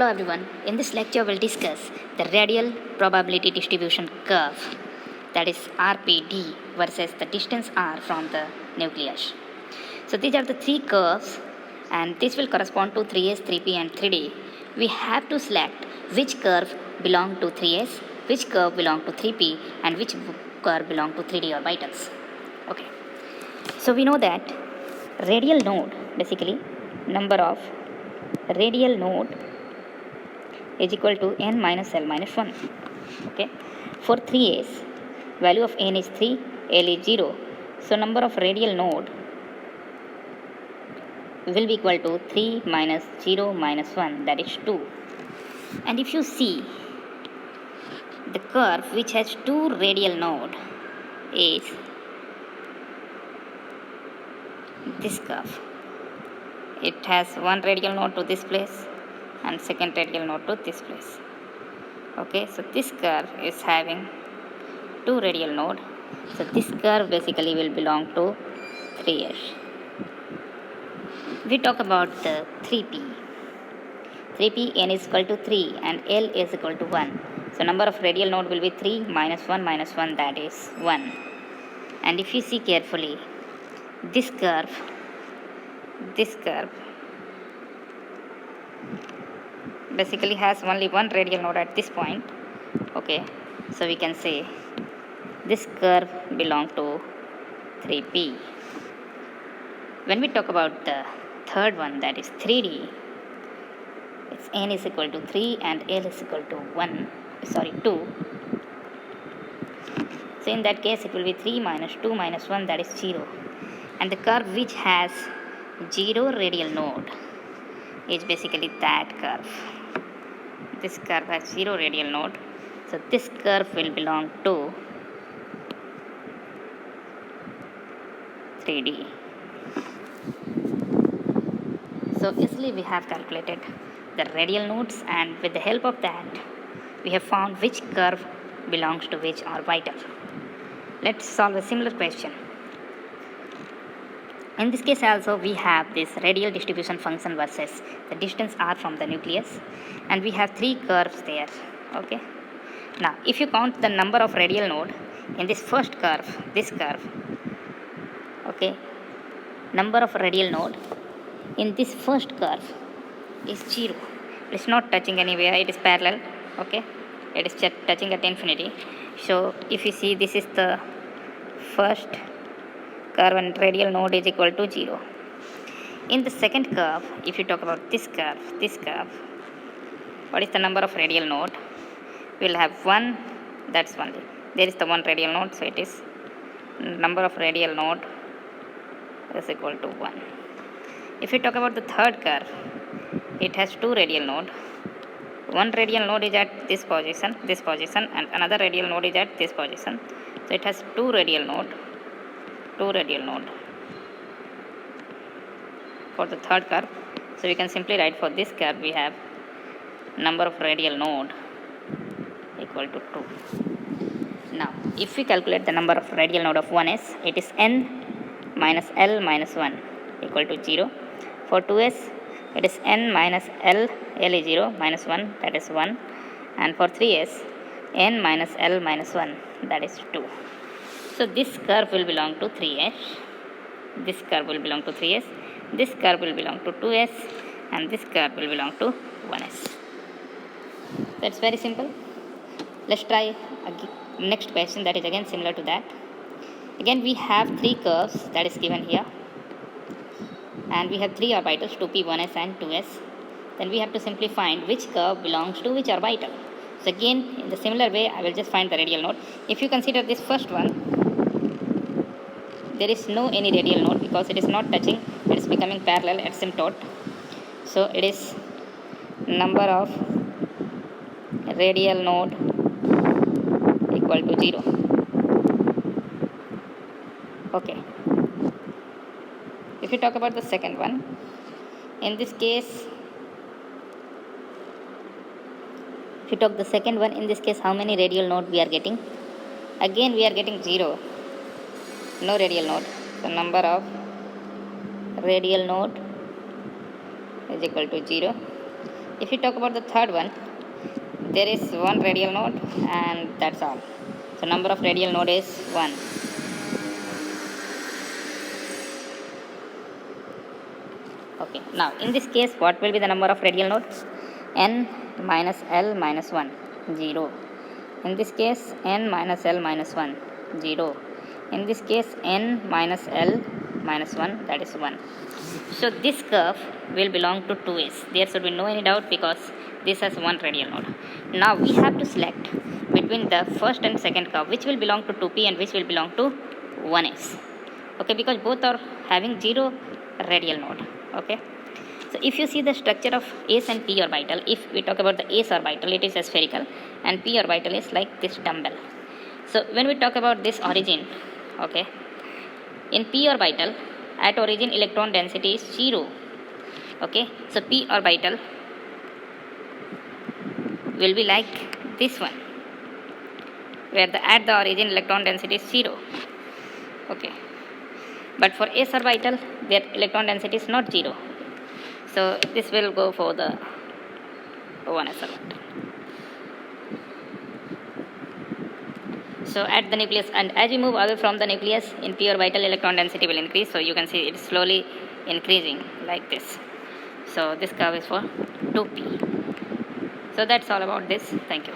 Hello everyone, in this lecture we'll discuss the radial probability distribution curve, that is RPD, versus the distance r from the nucleus. So these are the three curves and this will correspond to 3s, 3p and 3d. We have to select which curve belong to 3s, which curve belong to 3p and which curve belong to 3d orbitals. Okay, so we know that radial node, basically number of radial node is equal to n minus L minus 1. Okay. For 3s, value of n is 3, L is 0. So number of radial node will be equal to 3 minus 0 minus 1, that is 2. And if you see the curve which has two radial node is this curve. It has one radial node to this place and second radial node to this place. Okay, so this curve is having two radial node. So this curve basically will belong to 3s. We talk about the 3p. 3p, n is equal to 3 and L is equal to 1. So number of radial node will be 3 minus 1 minus 1, that is 1. And if you see carefully, this curve basically has only one radial node at this point. Okay, so we can say this curve belongs to 3p. When we talk about the third one, that is 3d, its n is equal to 3 and L is equal to 2. So in that case it will be 3 minus 2 minus 1, that is 0. And the curve which has 0 radial node is basically that curve. This curve has 0 radial node. So this curve will belong to 3D. So easily we have calculated the radial nodes, and with the help of that we have found which curve belongs to which orbital. Let's solve a similar question. In this case also we have this radial distribution function versus the distance r from the nucleus, and we have three curves there. Okay. Now if you count the number of radial node in this first curve, this curve, okay, number of radial node in this first curve is 0. It is not touching anywhere, it is parallel. Okay, it is touching at infinity. So if you see, this is the first curve and radial node is equal to 0. In the second curve, if you talk about this curve, what is the number of radial node? We will have 1, that's only. There is the one radial node, so it is number of radial node is equal to 1. If you talk about the third curve, it has two radial node. One radial node is at this position, and another radial node is at this position. So it has two radial node for the third curve. So we can simply write for this curve we have number of radial node equal to 2. Now if we calculate the number of radial node of 1s, it is n minus L minus 1 equal to 0. For 2s, it is n minus L is 0 minus 1, that is 1. And for 3s, n minus L minus 1, that is 2. So this curve will belong to 3s, this curve will belong to 3s, this curve will belong to 2s, and this curve will belong to 1s. That's very simple. Let's try next question that is again similar to that. Again we have three curves that is given here, and we have three orbitals, 2p, 1s and 2s. Then we have to simply find which curve belongs to which orbital. So again, in the similar way, I will just find the radial node. If you consider this first one, there is no any radial node because it is not touching, it is becoming parallel asymptote. So it is number of radial node equal to 0. Okay. If you talk about the second one, in this case, if you talk the second one, in this case, how many radial node we are getting? Again, we are getting 0. No radial node. So number of radial node is equal to 0. if you talk about the third one, there is one radial node and that's all. So number of radial node is 1. Okay, now in this case, what will be the number of radial nodes? N minus L minus 1, 0. In this case, N minus L minus 1, 0. In this case, N minus L minus 1, that is 1. So this curve will belong to 2s. There should be no any doubt because this has one radial node. Now we have to select between the first and second curve which will belong to 2p and which will belong to 1s. Okay, because both are having 0 radial node. Okay, so if you see the structure of s and p orbital, if we talk about the s orbital, it is a spherical and p orbital is like this dumbbell. So when we talk about this origin, okay, in p orbital, at origin electron density is 0. Okay, so p orbital will be like this one, where at the origin electron density is 0. Okay, but for s orbital, their electron density is not 0. So this will go for the 1s orbital. So at the nucleus, and as we move away from the nucleus, in p orbital electron density will increase. So you can see it is slowly increasing like this. So this curve is for 2p. So that's all about this. Thank you.